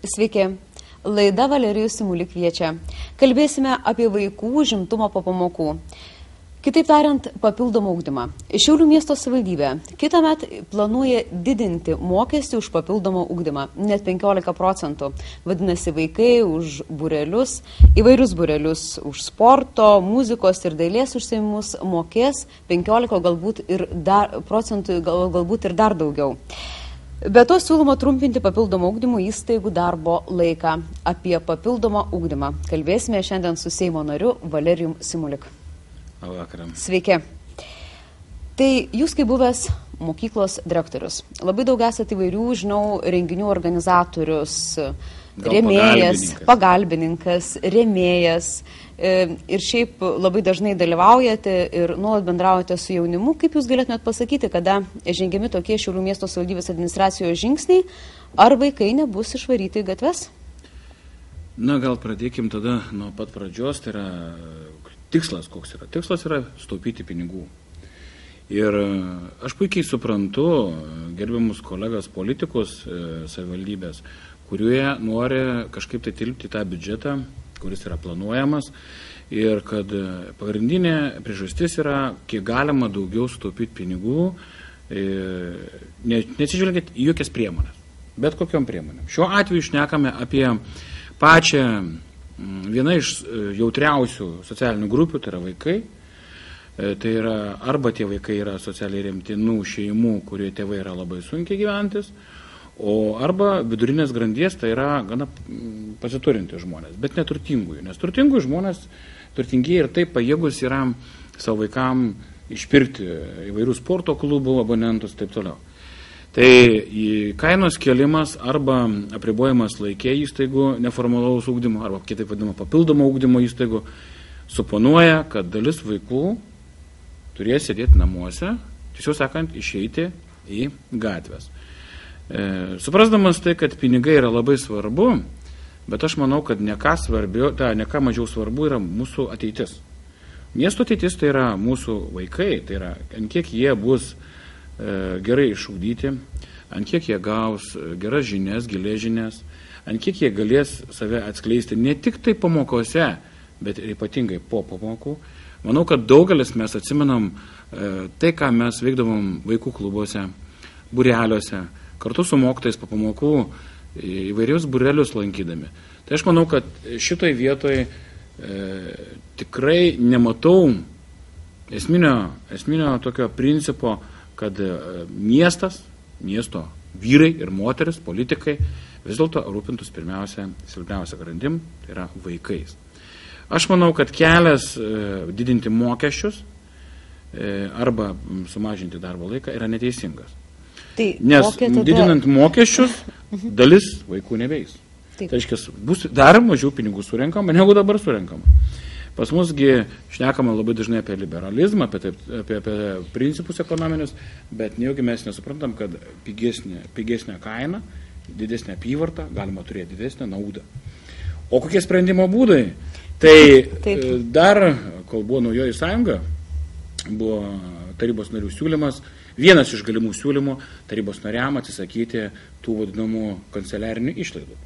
Sveiki. Laida Valerijus Simulik kviečia. Kalbėsime apie vaikų užimtumą po pamokų. Kitaip tariant, papildomą ugdymą. Šiaulių miesto savivaldybė kitąmet planuoja didinti mokestį už papildomą ugdymą, net 15%. Vadinasi, vaikai už būrelius, įvairius būrelius, už sporto, muzikos ir dailės užsiėmimus mokės 15 procentų, galbūt ir dar daugiau. Be to siūloma trumpinti papildomą ugdymo įstaigų darbo laiką. Apie papildomą ugdymą kalbėsime šiandien su Seimo nariu Valerijum Simulik. Vakaram. Sveiki. Tai jūs kaip buvęs mokyklos direktorius, labai daug esate įvairių, žinau, renginių organizatorius, rėmėjas, pagalbininkas, rėmėjas ir šiaip labai dažnai dalyvaujate ir nuolat bendraujate su jaunimu. Kaip jūs galėtumėt pasakyti, kada žengiami tokie Šiaulių miesto savivaldybės administracijos žingsniai, ar vaikai nebus išvaryti į gatves? Na, gal pradėkim tada nuo pat pradžios, tai yra tikslas, koks yra. Tikslas yra sutaupyti pinigų. Ir aš puikiai suprantu gerbiamus kolegas politikus savivaldybės, kurie nori kažkaip tai tilpti tą biudžetą, kuris yra planuojamas, ir kad pagrindinė priežastis yra, kiek galima daugiau sutaupyti pinigų, neatsižvelgiant į jokias priemonės, bet kokiom priemonėm. Šiuo atveju šnekame apie pačią viena iš jautriausių socialinių grupių, tai yra vaikai. Tai yra arba tie vaikai yra socialiai remtinų šeimų, kurie tėvai yra labai sunkiai gyventis, o arba vidurinės grandies, tai yra gana pasiturinti žmonės, bet neturtingųjų. Nes turtingųjų žmonės, turtingieji ir taip pajėgus yra savo vaikam išpirkti įvairių sporto klubų abonentus ir taip toliau. Tai kainos kelimas arba apribojimas laikė įstaigų neformalaus ugdymo, arba kitaip vadinamo papildomo ugdymo įstaigų, suponuoja, kad dalis vaikų turės sėdėti namuose, tiesiog sakant, išeiti į gatvės. Suprasdamas tai, kad pinigai yra labai svarbu, bet aš manau, kad ne ką mažiau svarbu yra mūsų ateitis. Miesto ateitis tai yra mūsų vaikai, tai yra ant kiek jie bus gerai išugdyti, ant kiek jie gaus geras žinias, gilias žinias, ant kiek jie galės save atskleisti ne tik tai pamokose, bet ir ypatingai po pamokų. Manau, kad daugelis mes atsimenam tai, ką mes veikdavom vaikų klubuose, būreliuose, kartu su mokytojais po pamokų įvairius būrelius lankydami. Tai aš manau, kad šitoj vietoj tikrai nematau esminio tokio principo, kad miesto vyrai ir moteris, politikai vis dėlto rūpintus silpniausia grandim, tai yra vaikais. Aš manau, kad kelias didinti mokesčius arba sumažinti darbo laiką yra neteisingas. Nes didinant mokesčius dalis vaikų nebeis. Tai reiškia, bus dar mažiau pinigų surenkama, negu dabar surenkama. Pas musgi šnekama labai dažnai apie liberalizmą, apie principus ekonominius, bet nejaugi mes nesuprantam, kad pigesnė kaina, didesnė apyvarta, galima turėti didesnę naudą. O kokie sprendimo būdai? Tai dar, kol buvo naujoji sąjunga, buvo tarybos narių siūlymas, vienas iš galimų siūlymų tarybos nariam atsisakyti tų vadinamų kanceliarinių išlaidų.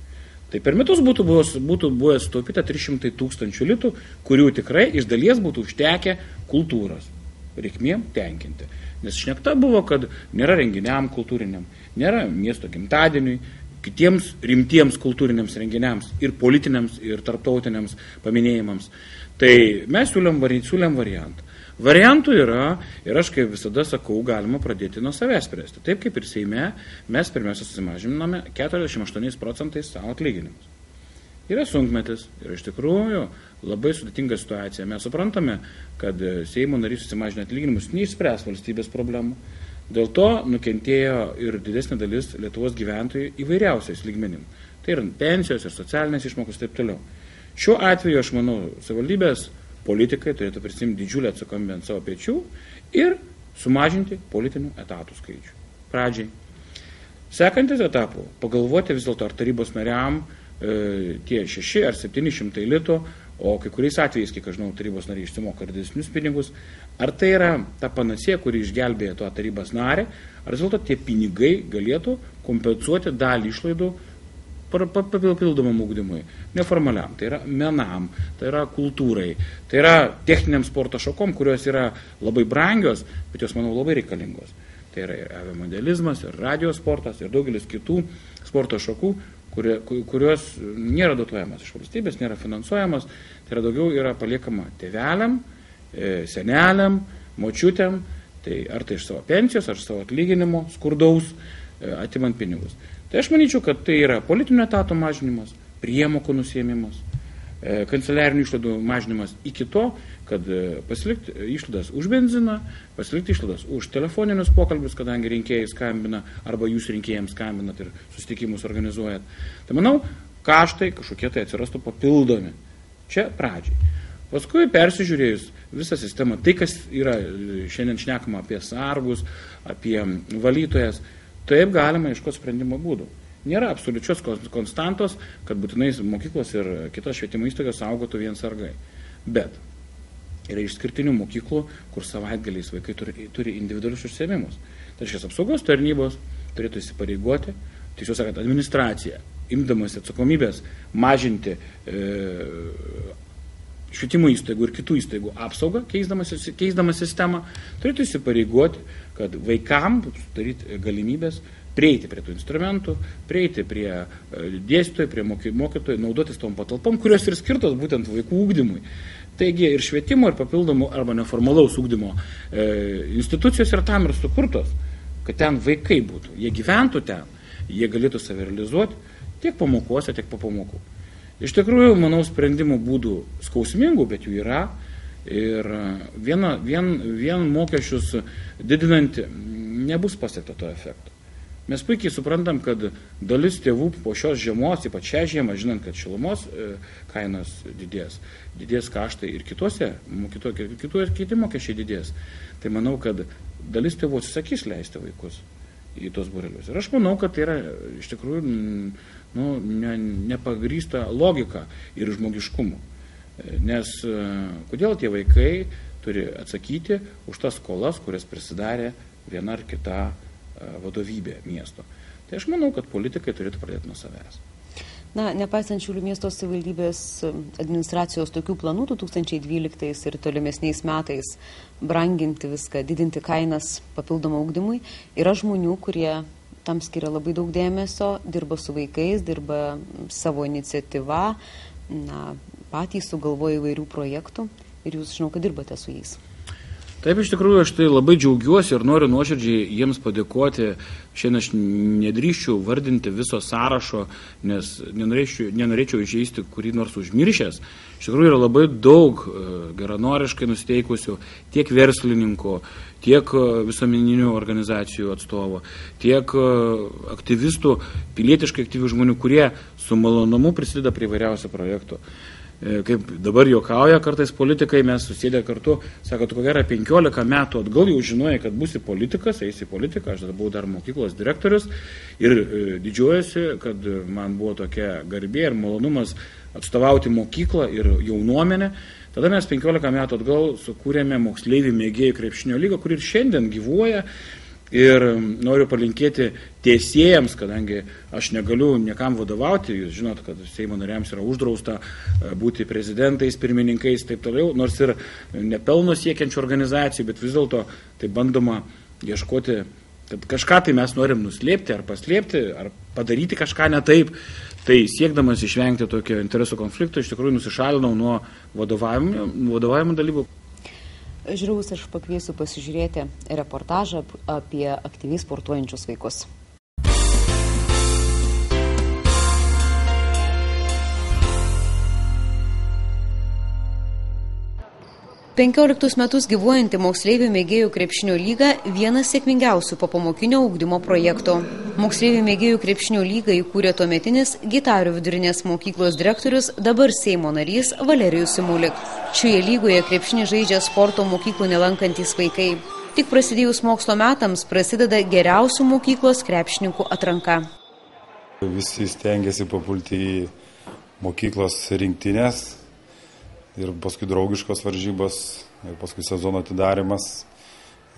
Tai per metus būtų buvę sutaupyta 300 000 litų, kurių tikrai iš dalies būtų užtekę kultūros reikmėm tenkinti. Nes šnekta buvo, kad nėra renginiam kultūriniam, nėra miesto gimtadieniui, kitiems rimtiems kultūriniams renginiams ir politiniams ir tarptautiniams paminėjimams. Tai mes siūlėm variantą. Variantų yra, ir aš kaip visada sakau, galima pradėti nuo savęs spręsti. Taip kaip ir Seime, mes pirmiausia susimažiname 48% savo atlyginimus. Yra sunkmetis ir iš tikrųjų labai sudėtinga situacija. Mes suprantame, kad Seimo narys susimažinę atlyginimus neišspręs valstybės problemų. Dėl to nukentėjo ir didesnė dalis Lietuvos gyventojų įvairiausiais lygmenim. Tai ir pensijos, ir socialinės išmokos, taip toliau. Šiuo atveju, aš manau, savivaldybės politikai turėtų prisimti didžiulę atsakomybę ant savo pečių ir sumažinti politinių etatų skaičių. Pradžiai. Sekantis etapų, pagalvoti vis dėlto, ar tarybos nariam tie 6 ar 700 litų, o kai kuriais atvejais, kiek aš žinau, tarybos nariai išsimoka ir didesnius pinigus, ar tai yra ta panacėja, kuri išgelbėja to tarybos narį, ar vis dėlto tie pinigai galėtų kompensuoti dalį išlaidų papildomam ugdymui, neformaliam, tai yra menam, tai yra kultūrai, tai yra techniniam sporto šakom, kurios yra labai brangios, bet jos, manau, labai reikalingos. Tai yra ir aviamodelizmas, ir radio sportas, ir daugelis kitų sporto šakų, kurios nėra dotuojamas iš valstybės, nėra finansuojamas, tai yra daugiau yra paliekama tėveliam, seneliam, močiutėm, tai ar tai iš savo pensijos, ar savo atlyginimo, skurdaus, atimant pinigus. Tai aš manyčiau, kad tai yra politinio etato mažinimas, priemokų nusiėmimas, kanceliarinių išlaidų mažinimas iki to, kad pasilikti išlaidas už benziną, pasilikti išlaidas už telefoninius pokalbius, kadangi rinkėjai skambina, arba jūs rinkėjams skambinat ir susitikimus organizuojat. Tai manau, kaštai kažkokie tai atsirastų papildomi. Čia pradžiai. Paskui persižiūrėjus visą sistemą, tai kas yra šiandien šnekama apie sargus, apie valytojas, taip galima ieškoti sprendimo būdų. Nėra absoliučios konstantos, kad būtinai mokyklos ir kitos švietimo įstaigos saugotų vien sargai. Bet yra išskirtinių mokyklų, kur savaitgaliais vaikai turi individualius užsiėmimus. Tai šios apsaugos tarnybos turėtų įsipareigoti, tiesiog sakant, administracija, imdamasi atsakomybės mažinti švietimo įstaigų ir kitų įstaigų apsaugą, keisdama sistemą, turėtų įsipareigoti, kad vaikam sudaryti galimybės prieiti prie tų instrumentų, prieiti prie dėstytojų, prie mokytojų, naudotis tom patalpom, kurios ir skirtos būtent vaikų ugdymui. Taigi ir švietimo, ir papildomų arba neformalaus ugdymo institucijos yra tam ir sukurtos, kad ten vaikai būtų, jie gyventų ten, jie galėtų save realizuoti tiek pamokose, tiek po pamokų. Iš tikrųjų, manau, sprendimų būdų skausmingų, bet jų yra. Ir vien mokesčius didinant nebus pasiekta to efekto. Mes puikiai suprantam, kad dalis tėvų po šios žiemos, ypač šią žiemą, žinant, kad šilumos kainos didės kaštai ir kiti mokesčiai didės. Tai manau, kad dalis tėvų atsisakys leisti vaikus į tos būrelius. Ir aš manau, kad tai yra iš tikrųjų nepagrįsta logika ir žmogiškumu. Nes kodėl tie vaikai turi atsakyti už tas skolas, kurias prisidarė viena ar kita vadovybė miesto. Tai aš manau, kad politikai turėtų pradėti nuo savęs. Na, nepaisant Šiaulių miesto savivaldybės administracijos tokių planų 2012 ir tolimesniais metais branginti viską, didinti kainas papildomą ugdymui, yra žmonių, kurie tam skiria labai daug dėmesio, dirba su vaikais, dirba savo iniciatyva, patys sugalvoja įvairių projektų ir jūs, žinau, kad dirbate su jais. Taip, iš tikrųjų, aš tai labai džiaugiuosi ir noriu nuoširdžiai jiems padėkoti. Šiandien aš nedrįščiau vardinti viso sąrašo, nes nenorėčiau įžeisti kurį nors užmiršęs. Iš tikrųjų, yra labai daug geranoriškai nusiteikusių tiek verslininkų, tiek visuomeninių organizacijų atstovų, tiek aktyvistų, pilietiškai aktyvių žmonių, kurie su malonumu prisideda prie įvairiausių projektų. Kaip dabar juokauja kartais politikai, mes susėdę kartu, sako, tu ko gero 15 metų atgal jau žinojai, kad būsi politikas, eisi į politiką, aš buvau dar mokyklos direktorius ir didžiuojasi, kad man buvo tokia garbė ir malonumas atstovauti mokyklą ir jaunuomenę. Tada mes 15 metų atgal sukūrėme moksleivių mėgėjų krepšinio lygą, kur ir šiandien gyvuoja. Ir noriu palinkėti teisėjams, kadangi aš negaliu niekam vadovauti, jūs žinot, kad Seimo nariams yra uždrausta būti prezidentais, pirmininkais, taip toliau, nors ir nepelno siekiančių organizacijų, bet vis dėlto tai bandoma ieškoti, kad kažką tai mes norim nuslėpti ar paslėpti, ar padaryti kažką ne taip. Tai siekdamas išvengti tokio interesų konflikto, iš tikrųjų nusišalinau nuo vadovavimo dalybų. Žiūrovus aš pakviesiu pasižiūrėti reportažą apie aktyviai sportuojančius vaikus. 15 metus gyvuojanti moksleivių mėgėjų krepšinio lyga vienas sėkmingiausių popamokinio ugdymo projektų. Moksleivių mėgėjų krepšinio lygą įkūrė tuometinis Gitarių vidurinės mokyklos direktorius, dabar Seimo narys Valerijus Simulik. Šioje lygoje krepšinį žaidžia sporto mokyklų nelankantys vaikai. Tik prasidėjus mokslo metams prasideda geriausių mokyklos krepšininkų atranka. Visi stengiasi papulti į mokyklos rinktinės ir paskui draugiškos varžybos, ir paskui sezono atidarimas.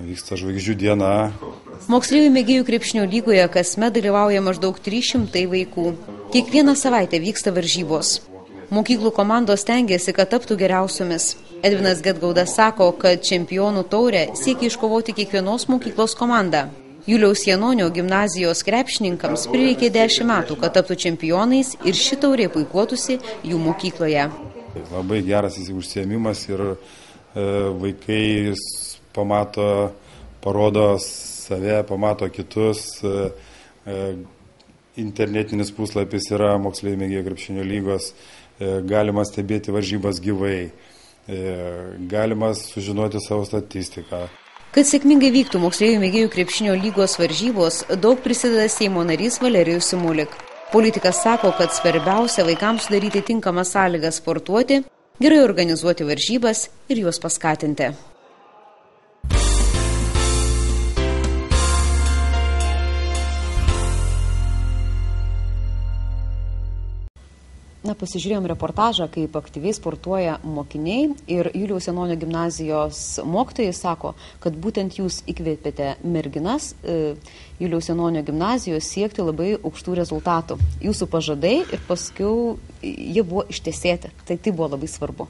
vyksta žvaigždžių diena. Moksleivių mėgėjų krepšinio lygoje kasmet dalyvauja maždaug 300 vaikų. Kiekvieną savaitę vyksta varžybos. Mokyklų komandos stengiasi, kad taptų geriausiomis. Edvinas Gedgaudas sako, kad čempionų taurę siekia iškovoti kiekvienos mokyklos komanda. Juliaus Janonio gimnazijos krepšininkams prireikė 10 metų, kad taptų čempionais ir ši taurė puikuotųsi jų mokykloje. Labai geras užsiėmimas ir vaikai pamato, parodo save, pamato kitus. Internetinis puslapis yra Moksleivių mėgėjų krepšinio lygos. Galima stebėti varžybas gyvai, galima sužinoti savo statistiką. Kad sėkmingai vyktų Moksleivių mėgėjų krepšinio lygos varžybos, daug prisideda Seimo narys Valerijus Simulik. Politikas sako, kad svarbiausia vaikams sudaryti tinkamas sąlygas sportuoti, gerai organizuoti varžybas ir juos paskatinti. Pasižiūrėjom reportažą, kaip aktyviai sportuoja mokiniai ir Juliaus Janonio gimnazijos mokytojai sako, kad būtent jūs įkvėpėte merginas Juliaus Janonio gimnazijos siekti labai aukštų rezultatų. Jūsų pažadai ir paskiau jie buvo ištesėti. Tai buvo labai svarbu.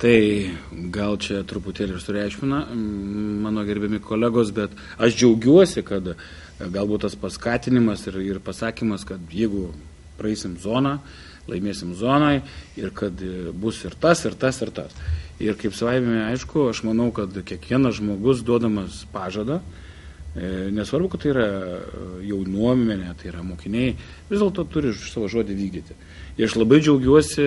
Tai gal čia truputėlį ir sureikšmina mano gerbiami kolegos, bet aš džiaugiuosi, kad galbūt tas paskatinimas ir pasakymas, kad jeigu praeisim zoną, laimėsim zonai ir kad bus ir tas, ir tas, ir tas. Ir kaip savaime aišku, aš manau, kad kiekvienas žmogus duodamas pažadą, nesvarbu, kad tai yra jaunuomenė, tai yra mokiniai, vis dėlto turi savo žodį vykdyti. Ir aš labai džiaugiuosi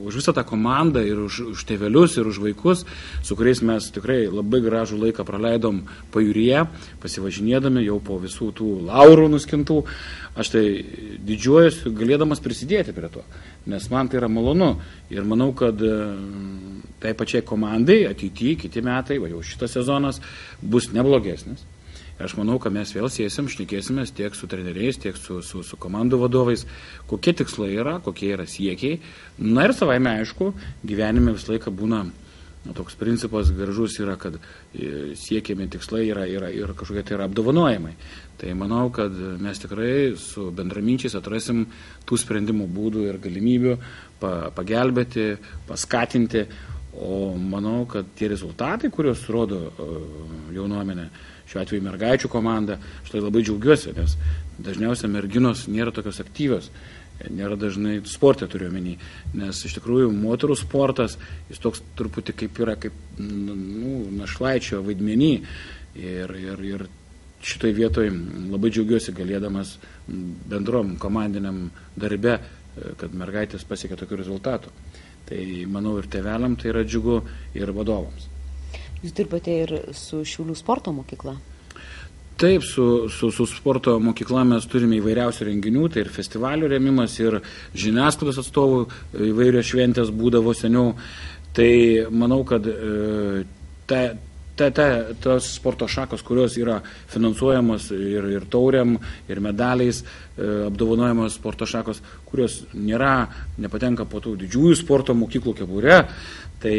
už visą tą komandą ir už tėvelius ir už vaikus, su kuriais mes tikrai labai gražų laiką praleidom pajūryje, pasivažinėdami jau po visų tų laurų nuskintų. Aš tai didžiuojuosi galėdamas prisidėti prie to, nes man tai yra malonu ir manau, kad tai pačiai komandai ateityje, kiti metai, va jau šitas sezonas bus neblogesnis. Ir aš manau, kad mes vėl sėsim, šnekėsimės tiek su treneriais, tiek su komandų vadovais, kokie tikslai yra, kokie yra siekiai. Na ir savaime aišku, gyvenime visą laiką būna toks principas gražus yra, kad siekiami tikslai yra ir kažkokie tai yra apdovanojimai. Tai manau, kad mes tikrai su bendraminčiais atrasim tų sprendimų būdų ir galimybių pagelbėti, paskatinti. O manau, kad tie rezultatai, kuriuos rodo jaunuomenė, šiuo atveju mergaičių komanda, aš tai labai džiaugiuosi, nes dažniausiai merginos nėra tokios aktyvios, nėra dažnai sporte turiu omeny, nes iš tikrųjų moterų sportas, jis toks truputį kaip yra, kaip našlaičio vaidmenį ir šitoj vietoj labai džiaugiuosi galėdamas bendrom komandiniam darbe, kad mergaitės pasiekė tokių rezultatų. Tai manau ir tėveliam tai yra džiugu ir vadovams. Jūs dirbate ir su Šiaulių sporto mokykla? Taip, su sporto mokykla mes turime įvairiausių renginių, tai ir festivalių rėmimas, ir žiniasklaidos atstovų įvairios šventės būdavo seniau. Tai manau, kad tos sporto šakos, kurios yra finansuojamos ir tauriam, ir medaliais apdovanojamos sporto šakos, kurios nepatenka po tų didžiųjų sporto mokyklų kepurė, tai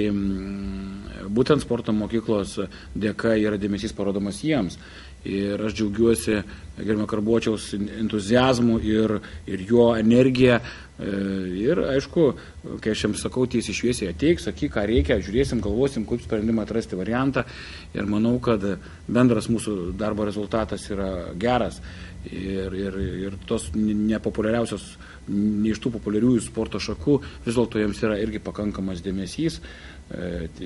būtent sporto mokyklos dėka yra dėmesys parodomas jiems. Ir aš džiaugiuosi gerbiamo Karbuočiaus entuziazmu ir jo energija. Ir aišku, kai aš jiems sakau tiesiai šviesiai, ateik, sakyk, ką reikia, žiūrėsim, galvosim, kaip sprendimą atrasti variantą. Ir manau, kad bendras mūsų darbo rezultatas yra geras. Ir tos nepopuliariausios, ne iš tų populiariųjų sporto šakų, vis dėlto jiems yra irgi pakankamas dėmesys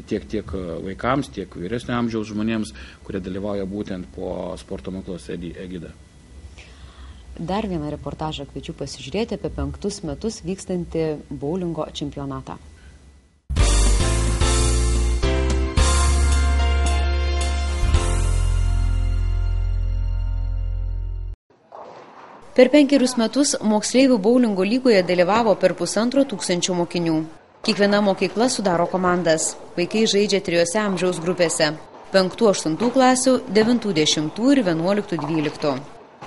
tiek vaikams, tiek vyresnio amžiaus žmonėms, kurie dalyvauja būtent po sporto mokyklos egida. Dar vieną reportažą kviečiu pasižiūrėti apie 5 metus vykstantį boulingo čempionatą. Per 5 metus moksleivių boulingo lygoje dalyvavo per 1500 mokinių. Kiekviena mokykla sudaro komandas. Vaikai žaidžia 3 amžiaus grupėse – 5-8 klasių, 9-10 ir 11-12.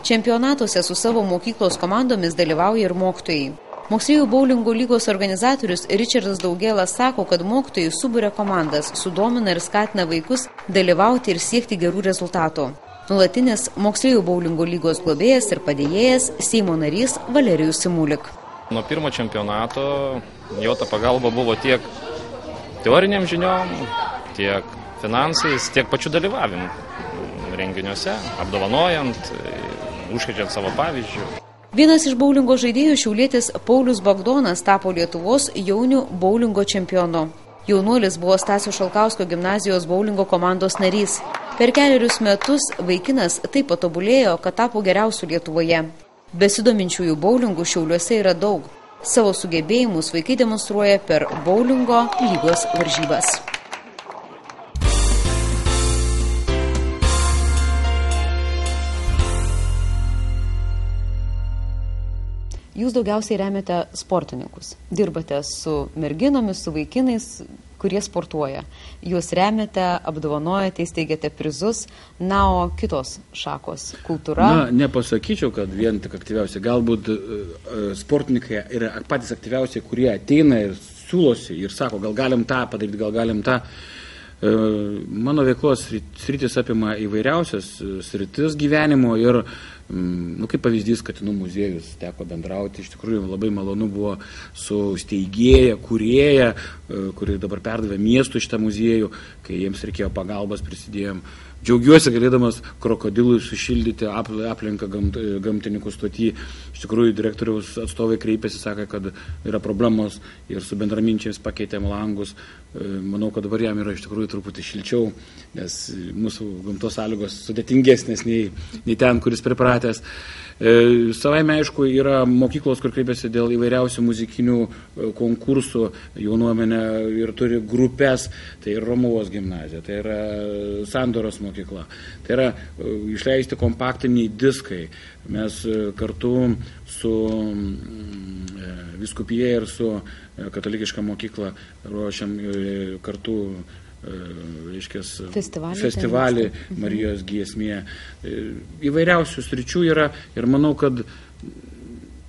Čempionatuose su savo mokyklos komandomis dalyvauja ir mokytojai. Moksleivių boulingo lygos organizatorius Ričardas Daugėlas sako, kad mokytojai suburia komandas, sudomina ir skatina vaikus dalyvauti ir siekti gerų rezultatų. Nuolatinis moksleivių boulingo lygos globėjas ir padėjėjas Seimo narys Valerijus Simulik. Nuo pirmo čempionato jo ta pagalba buvo tiek teoriniam žiniom, tiek finansais, tiek pačių dalyvavimų renginiuose, apdovanojant, užkrečiant savo pavyzdžių. Vienas iš boulingo žaidėjų šiaulietis Paulius Bagdonas tapo Lietuvos jaunių boulingo čempionu. Jaunuolis buvo Stasio Šalkausko gimnazijos boulingo komandos narys. Per 4 metus vaikinas taip patobulėjo, kad tapo geriausiu Lietuvoje. Besidominčiųjų boulingų Šiauliuose yra daug. Savo sugebėjimus vaikai demonstruoja per boulingo lygos varžybas. Jūs daugiausiai remiate sportininkus. Dirbate su merginomis, su vaikinais, kurie sportuoja. Jūs remiate, apdovanojate, įsteigiate prizus, na, o kitos šakos, kultūra. Na, nepasakyčiau, kad vien tik aktyviausiai. Galbūt sportininkai yra patys aktyviausiai, kurie ateina ir siūlosi ir sako, gal galim tą padaryti, gal galim tą. Mano veiklos sritis apima įvairiausias sritis gyvenimo ir, kaip pavyzdys, Katinų muziejus teko bendrauti. Iš tikrųjų labai malonu buvo su steigėja, kūrėja, kuri dabar perdavė miestų šitą muziejų, kai jiems reikėjo pagalbos, prisidėjom. Džiaugiuosi galėdamas krokodilui sušildyti aplinką gamtininkų stoty. Iš tikrųjų, direktoriaus atstovai kreipėsi, sakė, kad yra problemos ir su bendraminčiais pakeitėm langus. Manau, kad dabar jam yra iš tikrųjų truputį šilčiau, nes mūsų gamtos sąlygos sudėtingesnės nei ten, kuris pripratęs. Savaime, aišku, yra mokyklos, kur kreipiasi dėl įvairiausių muzikinių konkursų, jaunuomenė ir turi grupės, tai yra Romuvos gimnazija, tai yra Sandoros mokykla, tai yra išleisti kompaktiniai diskai. Mes kartu su vyskupija ir su katalikiška mokykla ruošiam kartu festivalį Marijos giesmė. Įvairiausių sričių yra ir manau, kad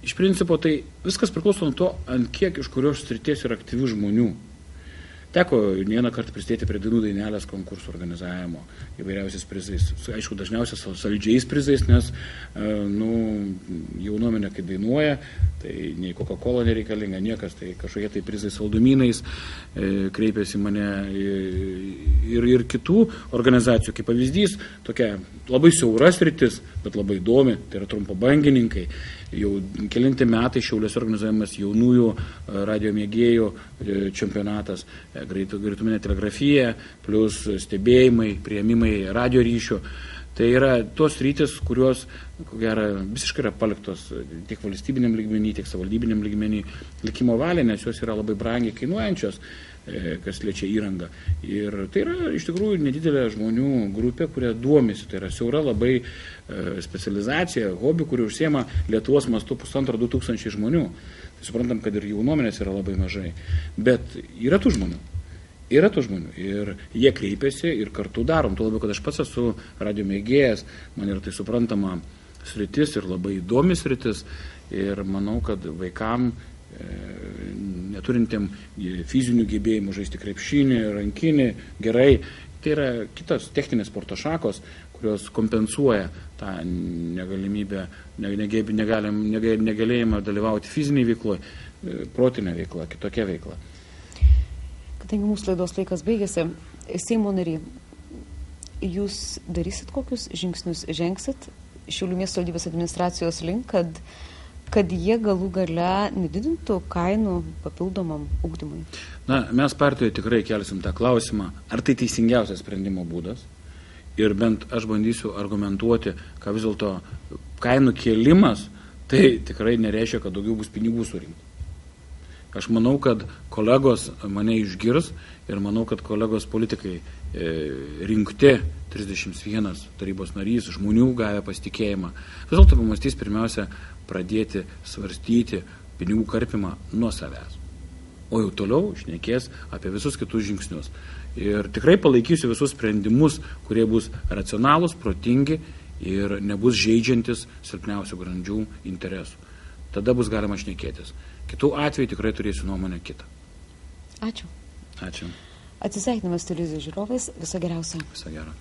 iš principo tai viskas priklauso nuo to, ant kiek iš kurios srities yra aktyvių žmonių. Teko vieną kartą prisidėti prie dainų dainelės konkursų organizavimo įvairiausiais prizais. Aišku, dažniausiai solidžiais prizais, nes jaunuomenė, kai dainuoja, tai nei Coca-Cola nereikalinga, niekas, tai kažkokie tai prizai saldumynais, kreipėsi mane ir kitų organizacijų. Kaip pavyzdys, tokia labai siaura sritis, bet labai įdomi, tai yra trumpabangininkai. Jau kelinti metai Šiauliuose organizuojamas jaunųjų radio mėgėjų čempionatas, greituminė telegrafija, plus stebėjimai, priėmimai radio ryšių. Tai yra tos rytis, kurios visiškai yra paliktos tiek valstybiniam lygmenį, tiek savivaldybiniam lygmenį likimo valiai, nes jos yra labai brangiai kainuojančios, kas liečia įrangą. Ir tai yra iš tikrųjų nedidelė žmonių grupė, kurie duomisi. Tai yra siaura labai specializacija, hobi, kuri užsiema Lietuvos mastu 1,5–2 tūkstančiai žmonių. Tai suprantam, kad ir jaunuomenės yra labai mažai. Bet yra tų žmonių. Ir jie kreipiasi ir kartu darom. Tuo labiau, kad aš pats esu radio mėgėjas, man yra tai suprantama sritis ir labai įdomi sritis. Ir manau, kad vaikam neturintiem fizinių gebėjimų žaisti krepšinį, rankinį, gerai. Tai yra kitos techninės sporto šakos, kurios kompensuoja tą negalimybę, negalėjimą dalyvauti fiziniai veikloje, protinė veikla, kitokia veikla. Kadangi mūsų laidos laikas baigėsi, Seimo nariai, jūs darysit kokius žingsnius, žengsit Šiaulių miesto valdybės administracijos link, kad jie galų gale nedidintų kainų papildomam ugdymui? Na, mes partijoje tikrai kelsim tą klausimą, ar tai teisingiausias sprendimo būdas. Ir bent aš bandysiu argumentuoti, kad vis dėlto kainų kėlimas, tai tikrai nereiškia, kad daugiau bus pinigų surinkti. Aš manau, kad kolegos mane išgirs ir manau, kad kolegos politikai rinkti 31 tarybos narys, žmonių gavę pasitikėjimą, vis dėlto pamastys pirmiausia pradėti svarstyti pinigų karpimą nuo savęs. O jau toliau šnekės apie visus kitus žingsnius. Ir tikrai palaikysiu visus sprendimus, kurie bus racionalūs, protingi ir nebus žeidžiantis silpniausių grandžių interesų. tada bus galima šnekėtis. Kitų atveju tikrai turėsiu nuomonę kitą. Ačiū. Ačiū. Atsisveikinamas televizijos žiūrovais. Viso geriausio. Viso gero.